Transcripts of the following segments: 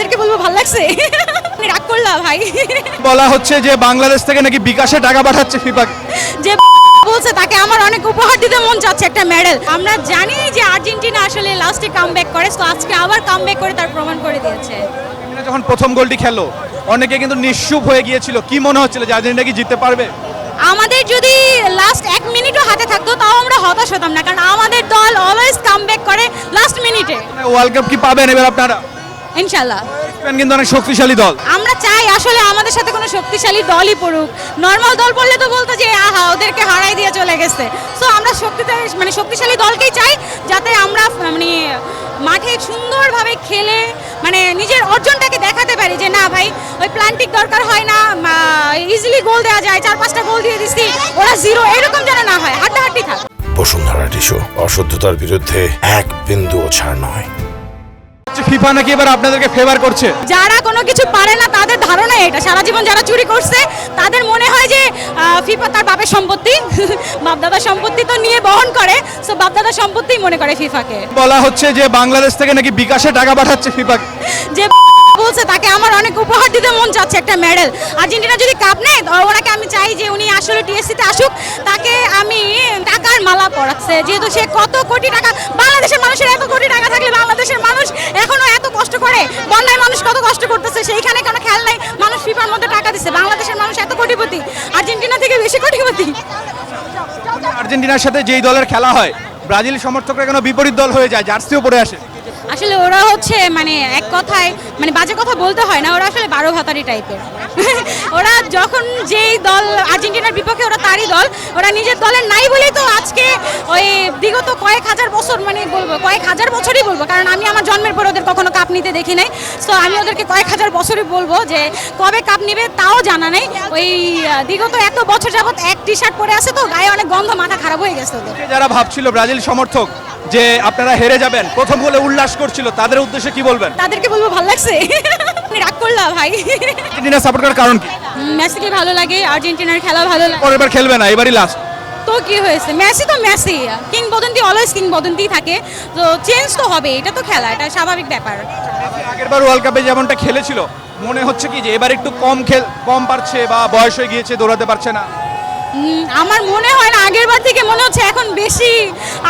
তাদেরকে বলবো ভালো লাগছে। রাগ করলা ভাই? বলা হচ্ছে যে বাংলাদেশ থেকে নাকি বিকাশে টাকা পাঠাচ্ছে ফিফা। যে বলছে তাকে আমার অনেক উপহার দিতে মন চাচ্ছে, একটা মেডেল। আমরা জানি যে আর্জেন্টিনা আসলে লাস্টে কামব্যাক করে, তো আজকে আবার কামব্যাক করে তার প্রমাণ করে দিয়েছে। যখন প্রথম গোলটি খেললো অনেকে কিন্তু নিশ্চুপ হয়ে গিয়েছিল, কি মনে হচ্ছিল যে আর্জেন্টিনা কি জিততে পারবে? আমাদের যদি লাস্ট 1 মিনিটও হাতে থাকতো তাও আমরা হতাশ হতাম না, কারণ আমাদের দল অলওয়েজ কামব্যাক করে লাস্ট মিনিটে। ওয়ার্ল্ড কাপ কি পাবেন এবার আপনারা? ইনশাআল্লাহ। স্পেন কিন্তু অনেক শক্তিশালী দল। আমরা চাই আসলে আমাদের সাথে কোনো শক্তিশালী দলই পড়ুক। নর্মাল দল পড়লে তো বলতো যে আহা ওদেরকে হারাই দিয়ে চলে গেছে। সো আমরা শক্তিশালী দলকেই চাই, যাতে আমরা মাঠে সুন্দরভাবে খেলে নিজের অর্জনটাকে দেখাতে পারি যে না ভাই ওই প্ল্যান্টিক দরকার হয় না, ইজিলি গোল দেওয়া যায়, 4-5টা গোল দিয়ে দিচ্ছি, ওরা 0 এরকম যেন না হয়, হাড্ডাহাড্ডি থাক। বসুন্ধরা টিস্যু, অশুদ্ধতার বিরুদ্ধে এক বিন্দুও ছাড় নয়। ফিফা নাকি এবার আপনাদেরকে ফেভার করছে। যারা কোনো কিছু পারে না তাদের ধারণা এটা, সারা জীবন যারা চুরি করছে তাদের মনে হয় যে ফিফা তার বাপের সম্পত্তি, বাপদাদার সম্পত্তি তো নিয়ে বহন করে, সো বাপদাদার সম্পত্তি মনে করে ফিফাকে। বলা হচ্ছে যে বাংলাদেশ থেকে নাকি বিকাশে টাকা পাঠাচ্ছে ফিফা। যে বলছে তাকে আমার অনেক উপহার দিতে মন চাচ্ছে, একটা মেডেল। আর্জেন্টিনা যদি কাপ নেয় ওনাকে আমি চাই যে উনি আসলে টিএসসিতে আসুক, তাকে আমি টাকার মালা পরাচ্ছে, যেহেতু সে কত কোটি টাকা, বাংলাদেশের মানুষের এত কোটি টাকা থাকলে বাংলাদেশের মানুষ এখনো এত কষ্ট করে, বন্যায় মানুষ কত কষ্ট করতেছে, সেইখানে কোনো খেয়াল নাই, মানুষ ফিফার মধ্যে টাকা দিচ্ছে, বাংলাদেশের মানুষ এত কোটিপতি, আর্জেন্টিনা থেকে বেশি কোটিপতি। আর্জেন্টিনার সাথে যেই দলের খেলা হয় ব্রাজিল সমর্থকরা কেন বিপরীত দল হয়ে যায়, জার্সিও পরে আসে। আসলে ওরা হচ্ছে এক কথায় বাজে কথা বলতে হয় না, ওরা আসলে 12 ভাতারি টাইপের। ওরা যখন যেই দল আর্জেন্টিনার বিপক্ষে ওরা তারই দল, ওরা নিজের দলের নাই বলেই তো আজকে ওই বিগত কয়েক হাজার বছর বলবো কয়েক হাজার বছরই বলবো, কারণ আমি আমার জন্মের পর ওদের কখনো কাপ নিতে দেখি নাই। সো আমি ওদেরকে কয়েক হাজার বছরই বলবো যে কবে কাপ নিবে তাও জানা নেই। ওই বিগত এত বছর যাবত এক টি শার্ট পরে আছে, তো গায়ে অনেক গন্ধ, মাথা খারাপ হয়ে গেছে ওদের। যারা ভাবছিল ব্রাজিল সমর্থক যে আপনারা হেরে যাবেন, প্রথম গোলে উল্লাস করছিল, তাদের উদ্দেশ্যে কি বলবেন? তাদেরকে বলবো ভালো লাগছে। রাগ করলা ভাই? আর্জেন্টিনা সাপোর্ট করার কারণ কি? মেসিকে ভালো লাগে, আর্জেন্টিনার খেলা ভালো লাগে। পরের বার খেলবে না, এবারই লাস্ট। তো কি হয়েছে, মেসি তো মেসি, কিংবদন্তি অলওয়েজ কিংবদন্তি থাকে, তো চেঞ্জ তো হবে, এটা তো খেলা, এটা স্বাভাবিক ব্যাপার। আগেরবার ওয়ার্ল্ড কাপে যেমনটা খেলেছিল, মনে হচ্ছে কি যে এবার একটু কম পারছে বা বয়স হয়ে গিয়েছে, দৌড়াতে পারছে না? আমার মনে হয় না, আগের বার থেকে মনে হচ্ছে এখন বেশি,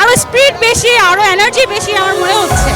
আরো স্পিড বেশি, আরো এনার্জি বেশি আমার মনে হচ্ছে।